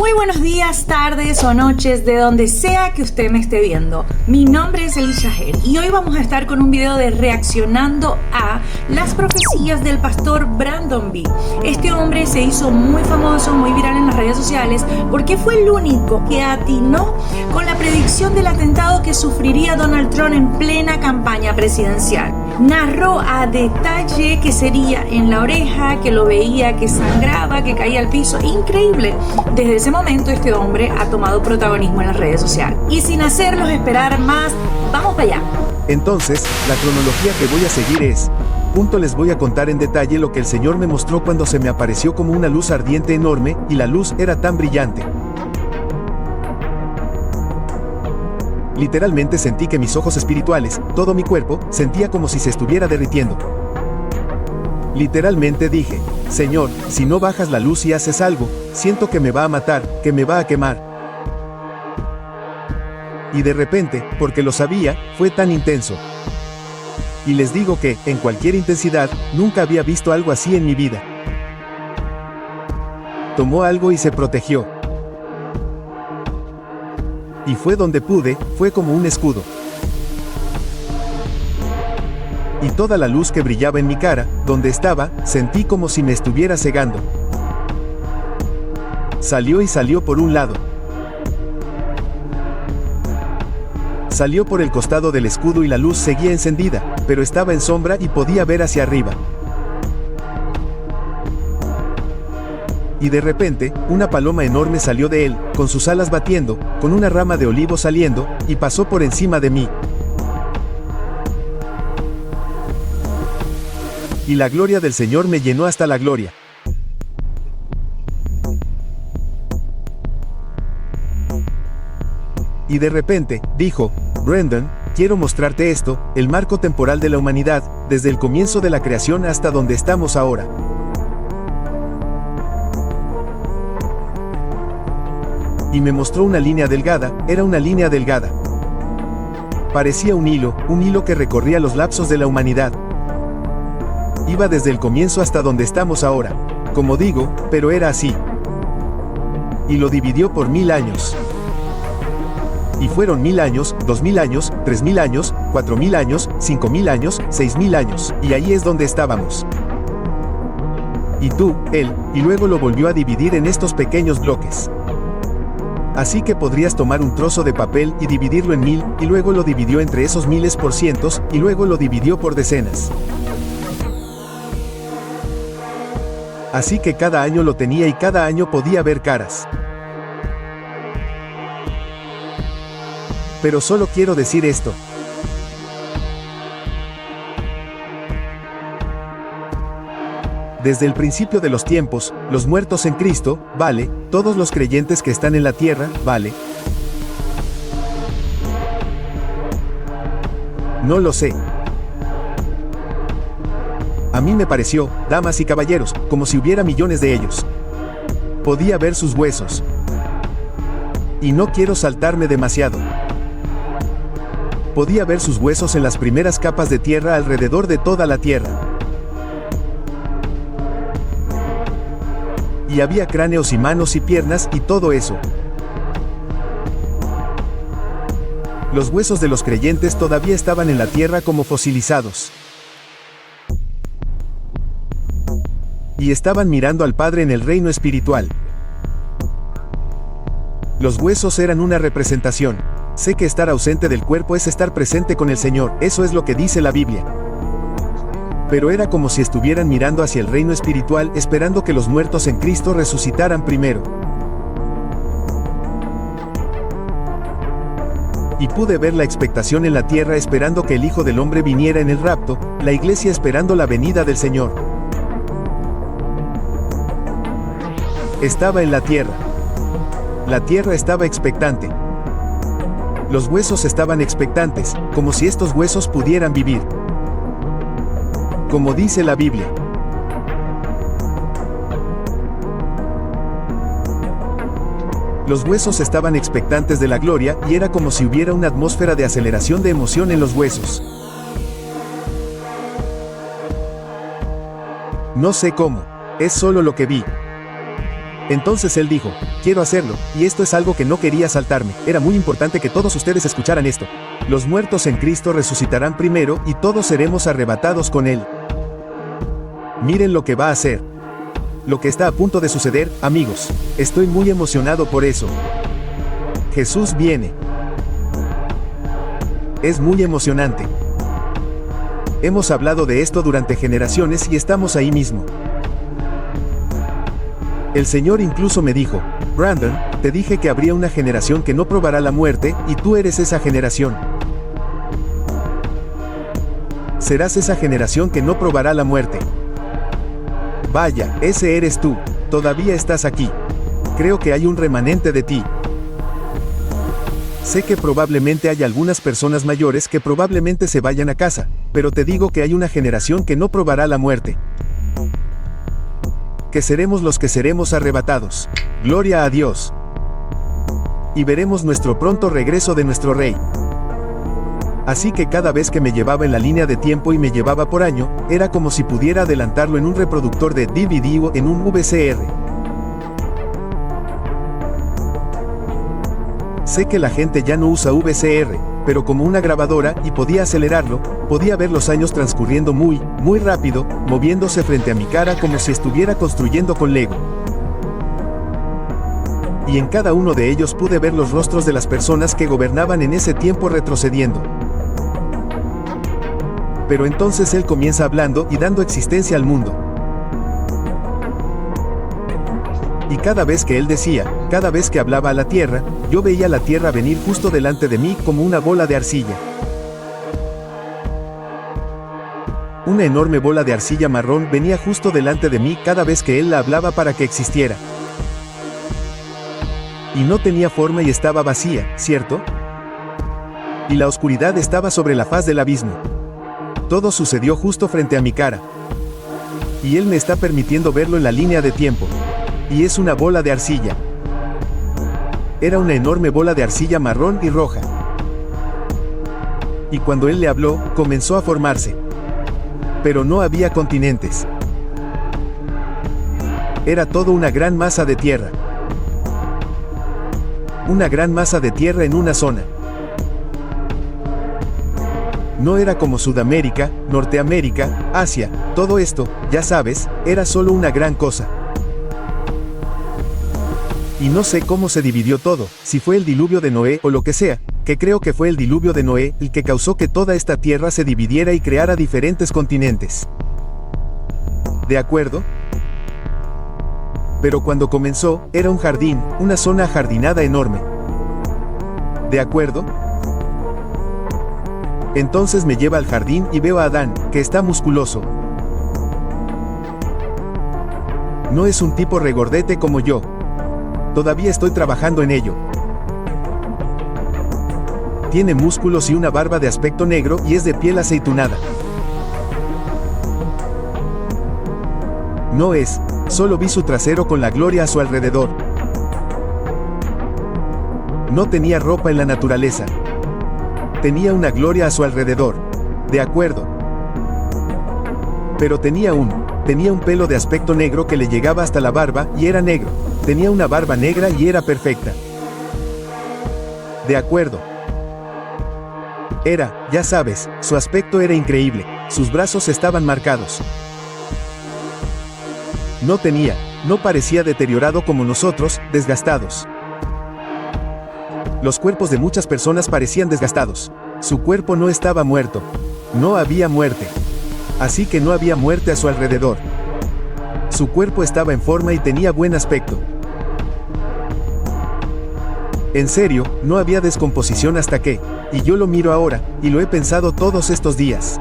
Muy buenos días, tardes o noches, de donde sea que usted me esté viendo. Mi nombre es Elisha Hel y hoy vamos a estar con un video de reaccionando a las profecías del pastor Brandon B. Este hombre se hizo muy famoso, muy viral en las redes sociales porque fue el único que atinó con la predicción del atentado que sufriría Donald Trump en plena campaña presidencial. Narró a detalle que sería en la oreja, que lo veía, que sangraba, que caía al piso. Increíble. Desde ese momento este hombre ha tomado protagonismo en las redes sociales. Y sin hacerlos esperar más, vamos para allá. Entonces, la cronología que voy a seguir es: les voy a contar en detalle lo que el Señor me mostró cuando se me apareció como una luz ardiente enorme, y la luz era tan brillante. Literalmente sentí que mis ojos espirituales, todo mi cuerpo, sentía como si se estuviera derritiendo. Literalmente dije: Señor, si no bajas la luz y haces algo, siento que me va a matar, que me va a quemar. Y de repente, porque lo sabía, fue tan intenso. Y les digo que, en cualquier intensidad, nunca había visto algo así en mi vida. Tomó algo y se protegió. Y fue donde pude, fue como un escudo. Y toda la luz que brillaba en mi cara, donde estaba, sentí como si me estuviera cegando. Salió y salió por un lado. Salió por el costado del escudo y la luz seguía encendida, pero estaba en sombra y podía ver hacia arriba. Y de repente, una paloma enorme salió de él, con sus alas batiendo, con una rama de olivo saliendo, y pasó por encima de mí. Y la gloria del Señor me llenó hasta la gloria. Y de repente, dijo: Brandon, quiero mostrarte esto, el marco temporal de la humanidad, desde el comienzo de la creación hasta donde estamos ahora. Y me mostró una línea delgada, era una línea delgada. Parecía un hilo que recorría los lapsos de la humanidad. Iba desde el comienzo hasta donde estamos ahora. Como digo, pero era así. Y lo dividió por 1000 años. Y fueron 1000 años, 2000 años, 3000 años, 4000 años, 5000 años, 6000 años, y ahí es donde estábamos. Y tú, él, y luego lo volvió a dividir en estos pequeños bloques. Así que podrías tomar un trozo de papel y dividirlo en 1000, y luego lo dividió entre esos miles por cientos, y luego lo dividió por decenas. Así que cada año lo tenía y cada año podía ver caras. Pero solo quiero decir esto. Desde el principio de los tiempos, los muertos en Cristo, vale, todos los creyentes que están en la tierra, vale. No lo sé. A mí me pareció, damas y caballeros, como si hubiera millones de ellos. Podía ver sus huesos. Y no quiero saltarme demasiado. Podía ver sus huesos en las primeras capas de tierra alrededor de toda la tierra. Y había cráneos y manos y piernas y todo eso. Los huesos de los creyentes todavía estaban en la tierra como fosilizados. Y estaban mirando al Padre en el reino espiritual. Los huesos eran una representación. Sé que estar ausente del cuerpo es estar presente con el Señor, eso es lo que dice la Biblia. Pero era como si estuvieran mirando hacia el reino espiritual, esperando que los muertos en Cristo resucitaran primero. Y pude ver la expectación en la tierra esperando que el Hijo del Hombre viniera en el rapto, la iglesia esperando la venida del Señor. Estaba en la tierra. La tierra estaba expectante. Los huesos estaban expectantes, como si estos huesos pudieran vivir. Como dice la Biblia. Los huesos estaban expectantes de la gloria, y era como si hubiera una atmósfera de aceleración de emoción en los huesos. No sé cómo, es solo lo que vi. Entonces él dijo, quiero hacerlo, y esto es algo que no quería saltarme. Era muy importante que todos ustedes escucharan esto. Los muertos en Cristo resucitarán primero y todos seremos arrebatados con él. Miren lo que va a hacer. Lo que está a punto de suceder, amigos. Estoy muy emocionado por eso. Jesús viene. Es muy emocionante. Hemos hablado de esto durante generaciones y estamos ahí mismo. El Señor incluso me dijo, Brandon, te dije que habría una generación que no probará la muerte, y tú eres esa generación. Serás esa generación que no probará la muerte. Vaya, ese eres tú, todavía estás aquí. Creo que hay un remanente de ti. Sé que probablemente hay algunas personas mayores que probablemente se vayan a casa, pero te digo que hay una generación que no probará la muerte. Que seremos los que seremos arrebatados. Gloria a Dios. Y veremos nuestro pronto regreso de nuestro Rey. Así que cada vez que me llevaba en la línea de tiempo y me llevaba por año, era como si pudiera adelantarlo en un reproductor de DVD o en un VCR. Sé que la gente ya no usa VCR, pero como una grabadora, y podía acelerarlo, podía ver los años transcurriendo muy rápido, moviéndose frente a mi cara como si estuviera construyendo con Lego. Y en cada uno de ellos pude ver los rostros de las personas que gobernaban en ese tiempo retrocediendo. Pero entonces él comienza hablando y dando existencia al mundo. Y cada vez que él decía, cada vez que hablaba a la tierra, yo veía la tierra venir justo delante de mí como una bola de arcilla. Una enorme bola de arcilla marrón venía justo delante de mí cada vez que él la hablaba para que existiera. Y no tenía forma y estaba vacía, ¿cierto? Y la oscuridad estaba sobre la faz del abismo. Todo sucedió justo frente a mi cara. Y él me está permitiendo verlo en la línea de tiempo. Y es una bola de arcilla. Era una enorme bola de arcilla marrón y roja. Y cuando él le habló, comenzó a formarse. Pero no había continentes. Era todo una gran masa de tierra. Una gran masa de tierra en una zona. No era como Sudamérica, Norteamérica, Asia, todo esto, ya sabes, era solo una gran cosa. Y no sé cómo se dividió todo, si fue el diluvio de Noé o lo que sea, que creo que fue el diluvio de Noé el que causó que toda esta tierra se dividiera y creara diferentes continentes. ¿De acuerdo? Pero cuando comenzó, era un jardín, una zona ajardinada enorme. ¿De acuerdo? Entonces me lleva al jardín y veo a Adán, que está musculoso. No es un tipo regordete como yo. Todavía estoy trabajando en ello. Tiene músculos y una barba de aspecto negro y es de piel aceitunada. No es, solo vi su trasero con la gloria a su alrededor. No tenía ropa en la naturaleza. Tenía una gloria a su alrededor. De acuerdo. Pero tenía un pelo de aspecto negro que le llegaba hasta la barba y era negro. Tenía una barba negra y era perfecta. De acuerdo. Era, ya sabes, su aspecto era increíble. Sus brazos estaban marcados. No parecía deteriorado como nosotros, desgastados. Los cuerpos de muchas personas parecían desgastados. Su cuerpo no estaba muerto. No había muerte. Así que no había muerte a su alrededor. Su cuerpo estaba en forma y tenía buen aspecto. En serio, no había descomposición hasta que, y yo lo miro ahora, y lo he pensado todos estos días.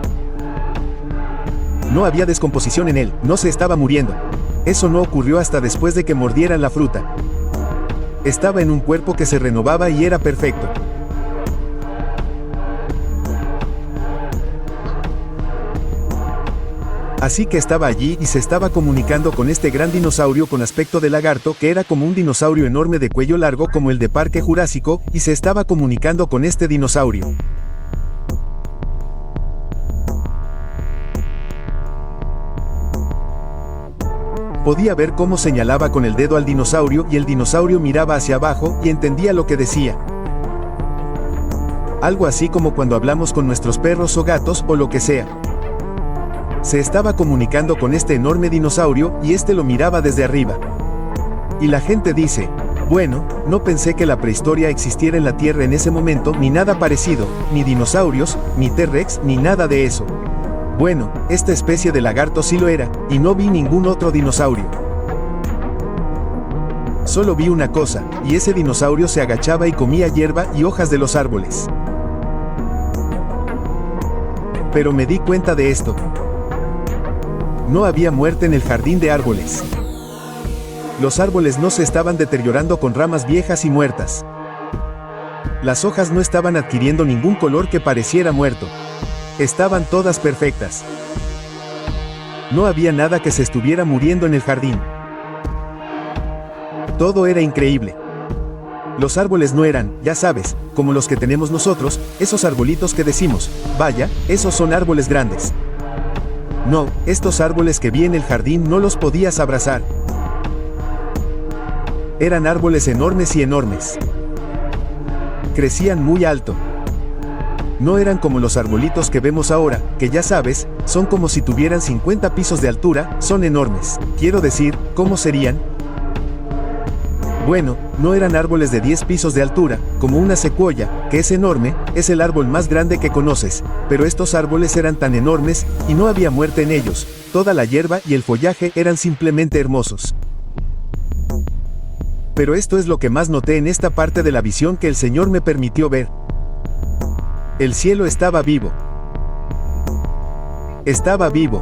No había descomposición en él, no se estaba muriendo. Eso no ocurrió hasta después de que mordieran la fruta. Estaba en un cuerpo que se renovaba y era perfecto. Así que estaba allí y se estaba comunicando con este gran dinosaurio con aspecto de lagarto que era como un dinosaurio enorme de cuello largo como el de Parque Jurásico, y se estaba comunicando con este dinosaurio. Podía ver cómo señalaba con el dedo al dinosaurio y el dinosaurio miraba hacia abajo y entendía lo que decía. Algo así como cuando hablamos con nuestros perros o gatos o lo que sea. Se estaba comunicando con este enorme dinosaurio y este lo miraba desde arriba. Y la gente dice, bueno, no pensé que la prehistoria existiera en la Tierra en ese momento ni nada parecido, ni dinosaurios, ni T-Rex, ni nada de eso. Bueno, esta especie de lagarto sí lo era, y no vi ningún otro dinosaurio. Solo vi una cosa, y ese dinosaurio se agachaba y comía hierba y hojas de los árboles. Pero me di cuenta de esto. No había muerte en el jardín de árboles. Los árboles no se estaban deteriorando con ramas viejas y muertas. Las hojas no estaban adquiriendo ningún color que pareciera muerto. Estaban todas perfectas. No había nada que se estuviera muriendo en el jardín. Todo era increíble. Los árboles no eran, ya sabes, como los que tenemos nosotros, esos arbolitos que decimos, vaya, esos son árboles grandes. No, estos árboles que vi en el jardín no los podías abrazar. Eran árboles enormes y enormes. Crecían muy alto. No eran como los arbolitos que vemos ahora, que ya sabes, son como si tuvieran 50 pisos de altura, son enormes. Quiero decir, ¿cómo serían? Bueno, no eran árboles de 10 pisos de altura, como una secuoya, que es enorme, es el árbol más grande que conoces, pero estos árboles eran tan enormes, y no había muerte en ellos, toda la hierba y el follaje eran simplemente hermosos. Pero esto es lo que más noté en esta parte de la visión que el Señor me permitió ver. El cielo estaba vivo. Estaba vivo.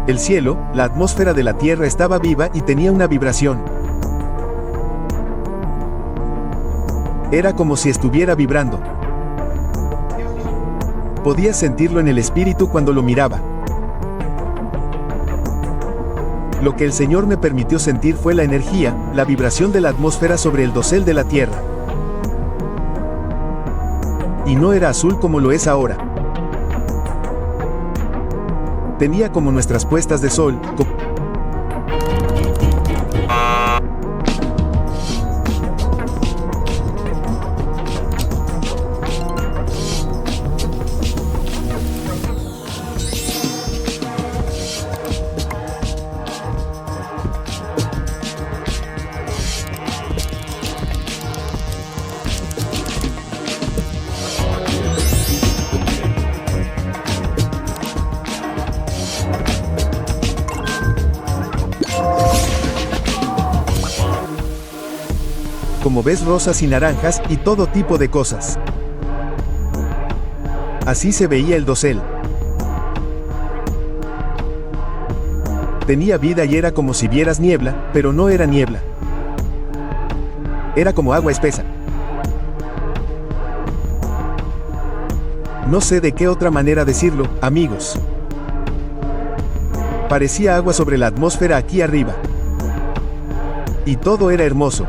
El cielo, la atmósfera de la Tierra estaba viva y tenía una vibración. Era como si estuviera vibrando. Podía sentirlo en el espíritu cuando lo miraba. Lo que el Señor me permitió sentir fue la energía, la vibración de la atmósfera sobre el dosel de la Tierra. Y no era azul como lo es ahora. Tenía como nuestras puestas de sol, como ves, rosas y naranjas y todo tipo de cosas. Así se veía el dosel. Tenía vida y era como si vieras niebla, pero no era niebla. Era como agua espesa. No sé de qué otra manera decirlo, amigos. Parecía agua sobre la atmósfera aquí arriba. Y todo era hermoso.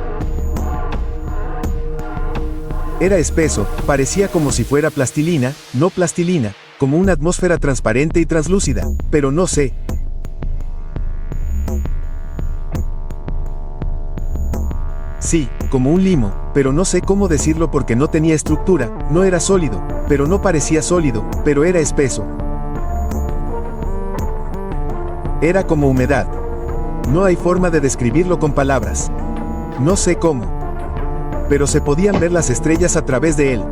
Era espeso, parecía como si fuera plastilina, no plastilina, como una atmósfera transparente y translúcida, pero no sé. Sí, como un limo, pero no sé cómo decirlo porque no tenía estructura, no era sólido, pero no parecía sólido, pero era espeso. Era como humedad. No hay forma de describirlo con palabras. No sé cómo. Pero se podían ver las estrellas a través de él.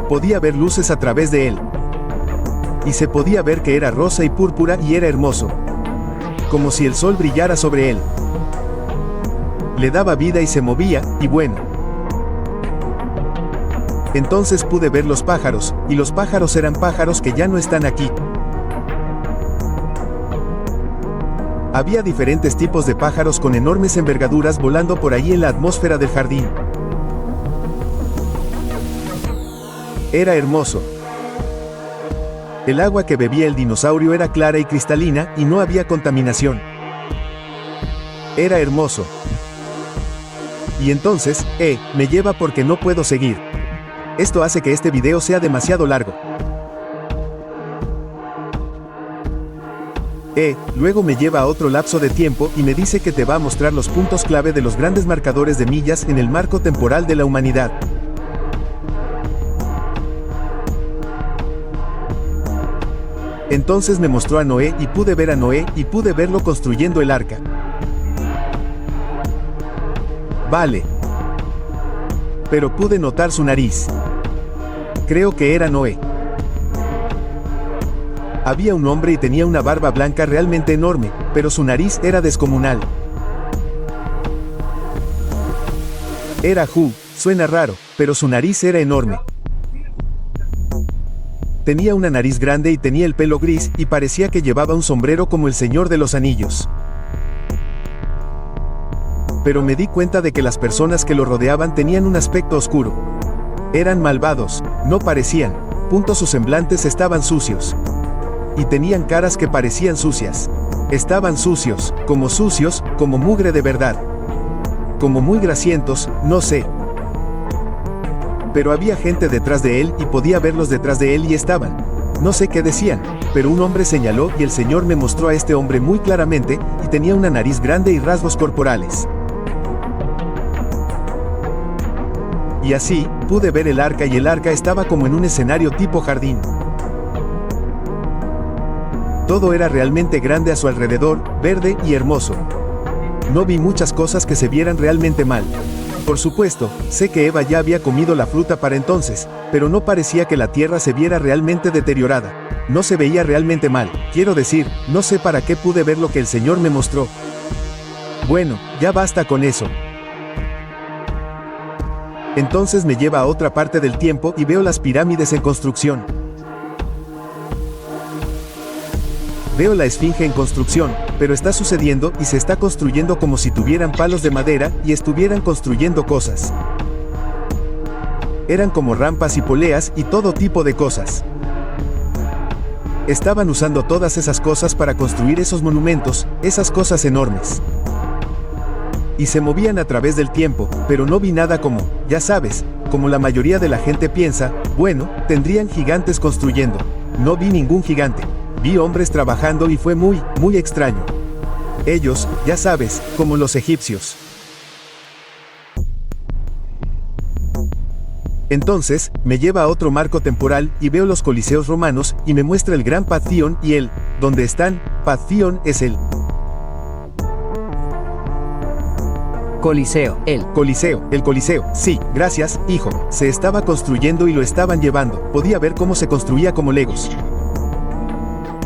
Podía ver luces a través de él. Y se podía ver que era rosa y púrpura y era hermoso. Como si el sol brillara sobre él. Le daba vida y se movía, y bueno. Entonces pude ver los pájaros, y los pájaros eran pájaros que ya no están aquí. Había diferentes tipos de pájaros con enormes envergaduras volando por ahí en la atmósfera del jardín. Era hermoso. El agua que bebía el dinosaurio era clara y cristalina y no había contaminación. Era hermoso. Y entonces, me lleva porque no puedo seguir. Esto hace que este video sea demasiado largo. Luego me lleva a otro lapso de tiempo y me dice que te va a mostrar los puntos clave de los grandes marcadores de millas en el marco temporal de la humanidad. Entonces me mostró a Noé y pude ver a Noé y pude verlo construyendo el arca. Vale. Pero pude notar su nariz. Creo que era Noé. Había un hombre y tenía una barba blanca realmente enorme, pero su nariz era descomunal. Era Hu, suena raro, pero su nariz era enorme. Tenía una nariz grande y tenía el pelo gris y parecía que llevaba un sombrero como el Señor de los Anillos. Pero me di cuenta de que las personas que lo rodeaban tenían un aspecto oscuro. Eran malvados, no parecían. Sus semblantes estaban sucios. Y tenían caras que parecían sucias. Estaban sucios, como mugre de verdad. Como muy grasientos, no sé. Pero había gente detrás de él y podía verlos detrás de él y estaban. No sé qué decían, pero un hombre señaló y el Señor me mostró a este hombre muy claramente y tenía una nariz grande y rasgos corporales. Y así, pude ver el arca y el arca estaba como en un escenario tipo jardín. Todo era realmente grande a su alrededor, verde y hermoso. No vi muchas cosas que se vieran realmente mal. Por supuesto, sé que Eva ya había comido la fruta para entonces, pero no parecía que la tierra se viera realmente deteriorada. No se veía realmente mal, quiero decir, no sé para qué pude ver lo que el Señor me mostró. Bueno, ya basta con eso. Entonces me lleva a otra parte del tiempo y veo las pirámides en construcción. Veo la esfinge en construcción, pero está sucediendo y se está construyendo como si tuvieran palos de madera y estuvieran construyendo cosas. Eran como rampas y poleas y todo tipo de cosas. Estaban usando todas esas cosas para construir esos monumentos, esas cosas enormes. Y se movían a través del tiempo, pero no vi nada como, ya sabes, como la mayoría de la gente piensa, bueno, tendrían gigantes construyendo. No vi ningún gigante. Vi hombres trabajando y fue muy extraño. Ellos, ya sabes, como los egipcios. Entonces, me lleva a otro marco temporal y veo los coliseos romanos y me muestra el gran Pantheon y él, donde están, Pantheon es el Coliseo, el Coliseo, sí, gracias, hijo, se estaba construyendo y lo estaban llevando, podía ver cómo se construía como Legos.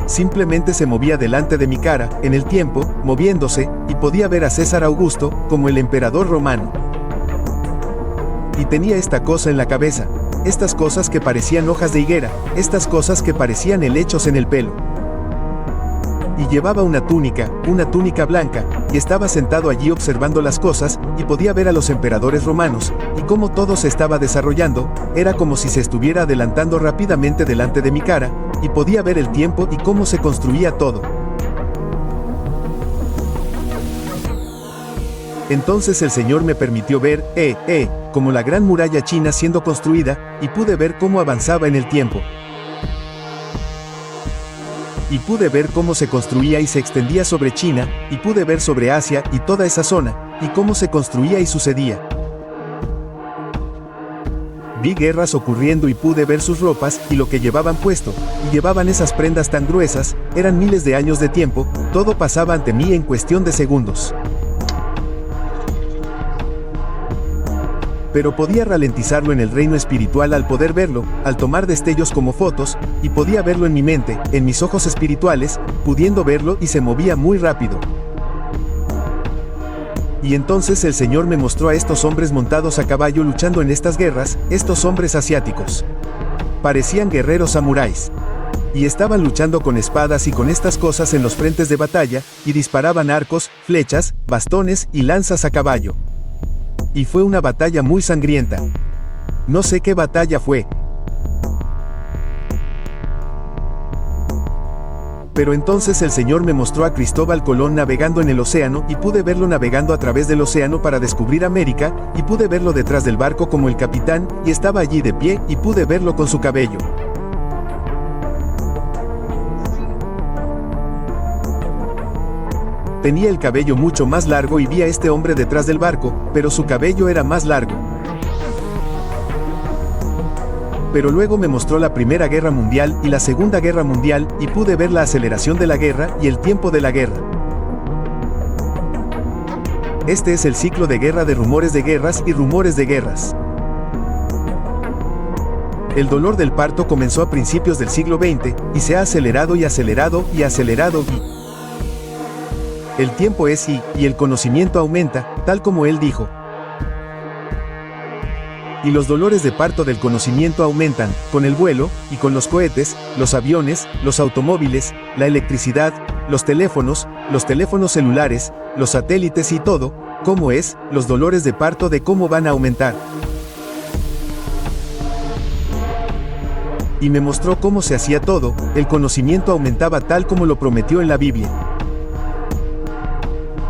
Simplemente se movía delante de mi cara, en el tiempo, moviéndose, y podía ver a César Augusto, como el emperador romano. Y tenía esta cosa en la cabeza, estas cosas que parecían hojas de higuera, estas cosas que parecían helechos en el pelo. Y llevaba una túnica blanca, y estaba sentado allí observando las cosas, y podía ver a los emperadores romanos, y cómo todo se estaba desarrollando, era como si se estuviera adelantando rápidamente delante de mi cara, y podía ver el tiempo y cómo se construía todo. Entonces el Señor me permitió ver, como la gran muralla china siendo construida, y pude ver cómo avanzaba en el tiempo. Y pude ver cómo se construía y se extendía sobre China, y pude ver sobre Asia y toda esa zona, y cómo se construía y sucedía. Vi guerras ocurriendo y pude ver sus ropas y lo que llevaban puesto, y llevaban esas prendas tan gruesas, eran miles de años de tiempo, todo pasaba ante mí en cuestión de segundos. Pero podía ralentizarlo en el reino espiritual al poder verlo, al tomar destellos como fotos, y podía verlo en mi mente, en mis ojos espirituales, pudiendo verlo y se movía muy rápido. Y entonces el Señor me mostró a estos hombres montados a caballo luchando en estas guerras, estos hombres asiáticos. Parecían guerreros samuráis. Y estaban luchando con espadas y con estas cosas en los frentes de batalla, y disparaban arcos, flechas, bastones y lanzas a caballo. Y fue una batalla muy sangrienta. No sé qué batalla fue. Pero entonces el Señor me mostró a Cristóbal Colón navegando en el océano y pude verlo navegando a través del océano para descubrir América, y pude verlo detrás del barco como el capitán, y estaba allí de pie y pude verlo con su cabello. Tenía el cabello mucho más largo y vi a este hombre detrás del barco, pero su cabello era más largo. Pero luego me mostró la Primera Guerra Mundial y la Segunda Guerra Mundial, y pude ver la aceleración de la guerra y el tiempo de la guerra. Este es el ciclo de guerra de rumores de guerras y rumores de guerras. El dolor del parto comenzó a principios del siglo XX, y se ha acelerado y acelerado y acelerado y... El tiempo es y el conocimiento aumenta, tal como él dijo. Y los dolores de parto del conocimiento aumentan, con el vuelo, y con los cohetes, los aviones, los automóviles, la electricidad, los teléfonos celulares, los satélites y todo, ¿cómo es? Los dolores de parto de cómo van a aumentar. Y me mostró cómo se hacía todo, el conocimiento aumentaba tal como lo prometió en la Biblia.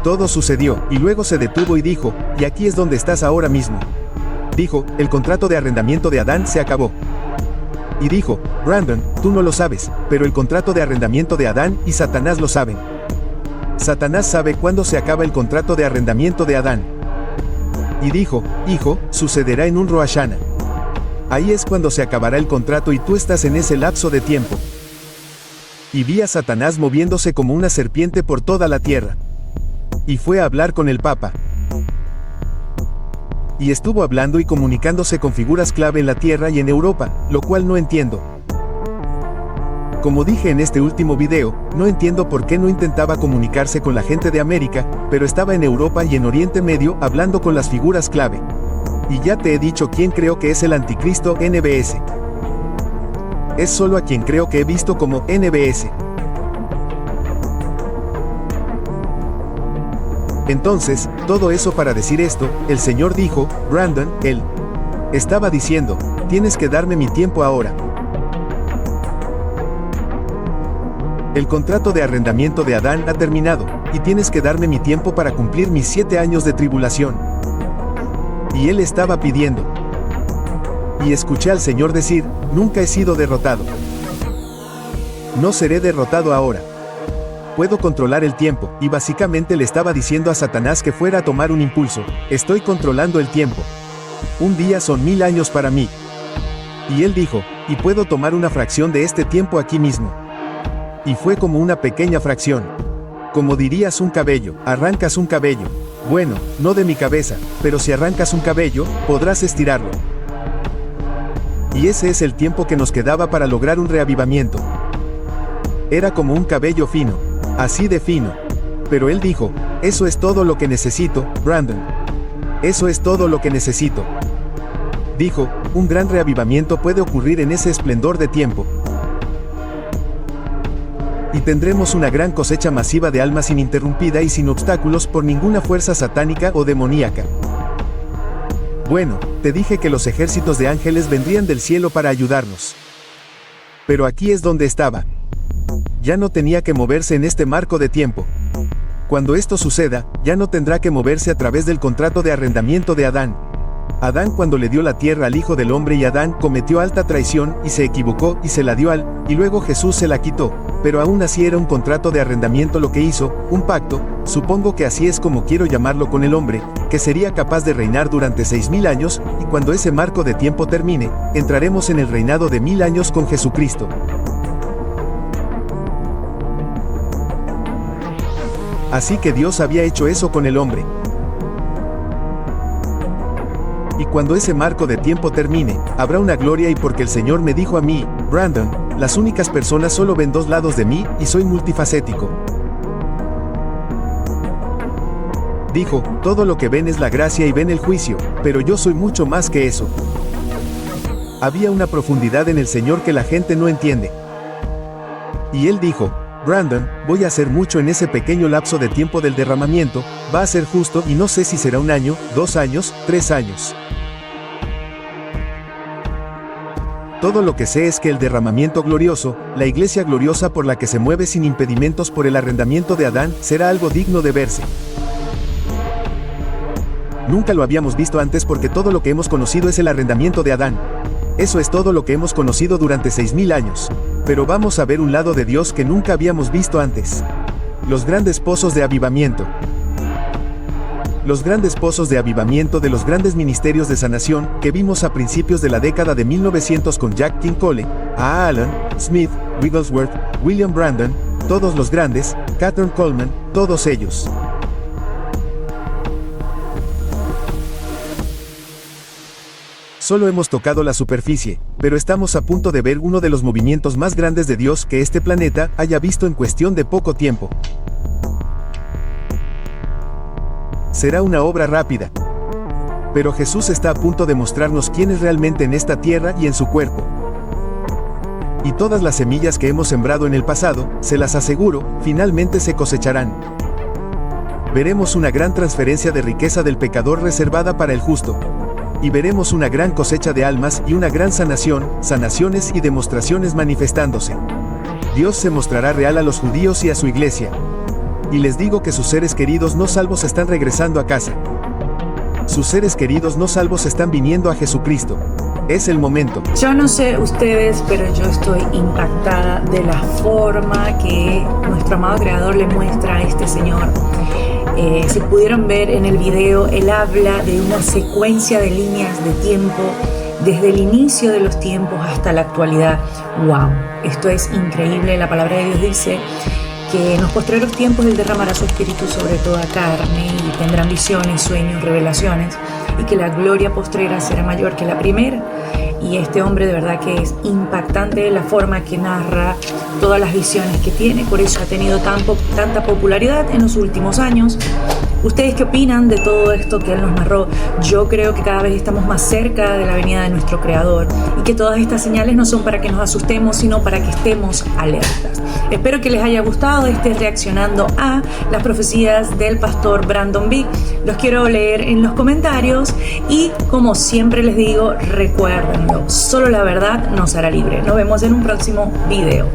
Todo sucedió, y luego se detuvo y dijo, y aquí es donde estás ahora mismo. Dijo, el contrato de arrendamiento de Adán se acabó. Y dijo, Brandon, tú no lo sabes, pero el contrato de arrendamiento de Adán y Satanás lo saben. Satanás sabe cuándo se acaba el contrato de arrendamiento de Adán. Y dijo, hijo, sucederá en un Rosh Hashanah. Ahí es cuando se acabará el contrato y tú estás en ese lapso de tiempo. Y vi a Satanás moviéndose como una serpiente por toda la tierra. Y fue a hablar con el Papa. Y estuvo hablando y comunicándose con figuras clave en la Tierra y en Europa, lo cual no entiendo. Como dije en este último video, no entiendo por qué no intentaba comunicarse con la gente de América, pero estaba en Europa y en Oriente Medio hablando con las figuras clave. Y ya te he dicho quién creo que es el anticristo NBS. Es solo a quien creo que he visto como NBS. Entonces, todo eso para decir esto, el Señor dijo, Brandon, él estaba diciendo, tienes que darme mi tiempo ahora. El contrato de arrendamiento de Adán ha terminado, y tienes que darme mi tiempo para cumplir mis 7 años de tribulación. Y él estaba pidiendo. Y escuché al Señor decir, nunca he sido derrotado. No seré derrotado ahora. Puedo controlar el tiempo, y básicamente le estaba diciendo a Satanás que fuera a tomar un impulso, estoy controlando el tiempo. Un día son 1000 años para mí. Y él dijo, y puedo tomar una fracción de este tiempo aquí mismo. Y fue como una pequeña fracción. Como dirías un cabello, arrancas un cabello. Bueno, no de mi cabeza, pero si arrancas un cabello, podrás estirarlo. Y ese es el tiempo que nos quedaba para lograr un reavivamiento. Era como un cabello fino. Así de fino. Pero él dijo, eso es todo lo que necesito, Brandon. Eso es todo lo que necesito. Dijo, un gran reavivamiento puede ocurrir en ese esplendor de tiempo. Y tendremos una gran cosecha masiva de almas ininterrumpida y sin obstáculos por ninguna fuerza satánica o demoníaca. Bueno, te dije que los ejércitos de ángeles vendrían del cielo para ayudarnos. Pero aquí es donde estaba. Ya no tenía que moverse en este marco de tiempo. Cuando esto suceda, ya no tendrá que moverse a través del contrato de arrendamiento de Adán. Adán cuando le dio la tierra al Hijo del Hombre y Adán cometió alta traición y se equivocó y se la dio y luego Jesús se la quitó, pero aún así era un contrato de arrendamiento lo que hizo, un pacto, supongo que así es como quiero llamarlo con el hombre, que sería capaz de reinar durante 6000 años, y cuando ese marco de tiempo termine, entraremos en el reinado de 1000 años con Jesucristo. Así que Dios había hecho eso con el hombre. Y cuando ese marco de tiempo termine, habrá una gloria y porque el Señor me dijo a mí, Brandon, las únicas personas solo ven 2 lados de mí y soy multifacético. Dijo, todo lo que ven es la gracia y ven el juicio, pero yo soy mucho más que eso. Había una profundidad en el Señor que la gente no entiende. Y él dijo, Brandon, voy a hacer mucho en ese pequeño lapso de tiempo del derramamiento, va a ser justo y no sé si será 1 año, 2 años, 3 años. Todo lo que sé es que el derramamiento glorioso, la iglesia gloriosa por la que se mueve sin impedimentos por el arrendamiento de Adán, será algo digno de verse. Nunca lo habíamos visto antes porque todo lo que hemos conocido es el arrendamiento de Adán. Eso es todo lo que hemos conocido durante 6000 años. Pero vamos a ver un lado de Dios que nunca habíamos visto antes. Los grandes pozos de avivamiento. Los grandes pozos de avivamiento de los grandes ministerios de sanación que vimos a principios de la década de 1900 con Jack King Cole, A. Allen, Smith, Wigglesworth, William Brandon, todos los grandes, Catherine Coleman, todos ellos. Solo hemos tocado la superficie, pero estamos a punto de ver uno de los movimientos más grandes de Dios que este planeta haya visto en cuestión de poco tiempo. Será una obra rápida. Pero Jesús está a punto de mostrarnos quién es realmente en esta tierra y en su cuerpo. Y todas las semillas que hemos sembrado en el pasado, se las aseguro, finalmente se cosecharán. Veremos una gran transferencia de riqueza del pecador reservada para el justo. Y veremos una gran cosecha de almas y una gran sanación, sanaciones y demostraciones manifestándose. Dios se mostrará real a los judíos y a su iglesia. Y les digo que sus seres queridos no salvos están regresando a casa. Sus seres queridos no salvos están viniendo a Jesucristo. Es el momento. Yo no sé ustedes, pero yo estoy impactada de la forma que nuestro amado Creador le muestra a este Señor. Si pudieron ver en el video, él habla de una secuencia de líneas de tiempo desde el inicio de los tiempos hasta la actualidad. ¡Wow! Esto es increíble. La palabra de Dios dice que en los postreros tiempos Él derramará su espíritu sobre toda carne y tendrán visiones, sueños, revelaciones, y que la gloria postrera será mayor que la primera. Y este hombre de verdad que es impactante la forma que narra todas las visiones que tiene, por eso ha tenido tanta popularidad en los últimos años. ¿Ustedes qué opinan de todo esto que él nos narró? Yo creo que cada vez estamos más cerca de la venida de nuestro Creador y que todas estas señales no son para que nos asustemos, sino para que estemos alertas. Espero que les haya gustado reaccionando a las profecías del pastor Brandon B. Los quiero leer en los comentarios y, como siempre les digo, recuérdenlo, solo la verdad nos hará libre. Nos vemos en un próximo video.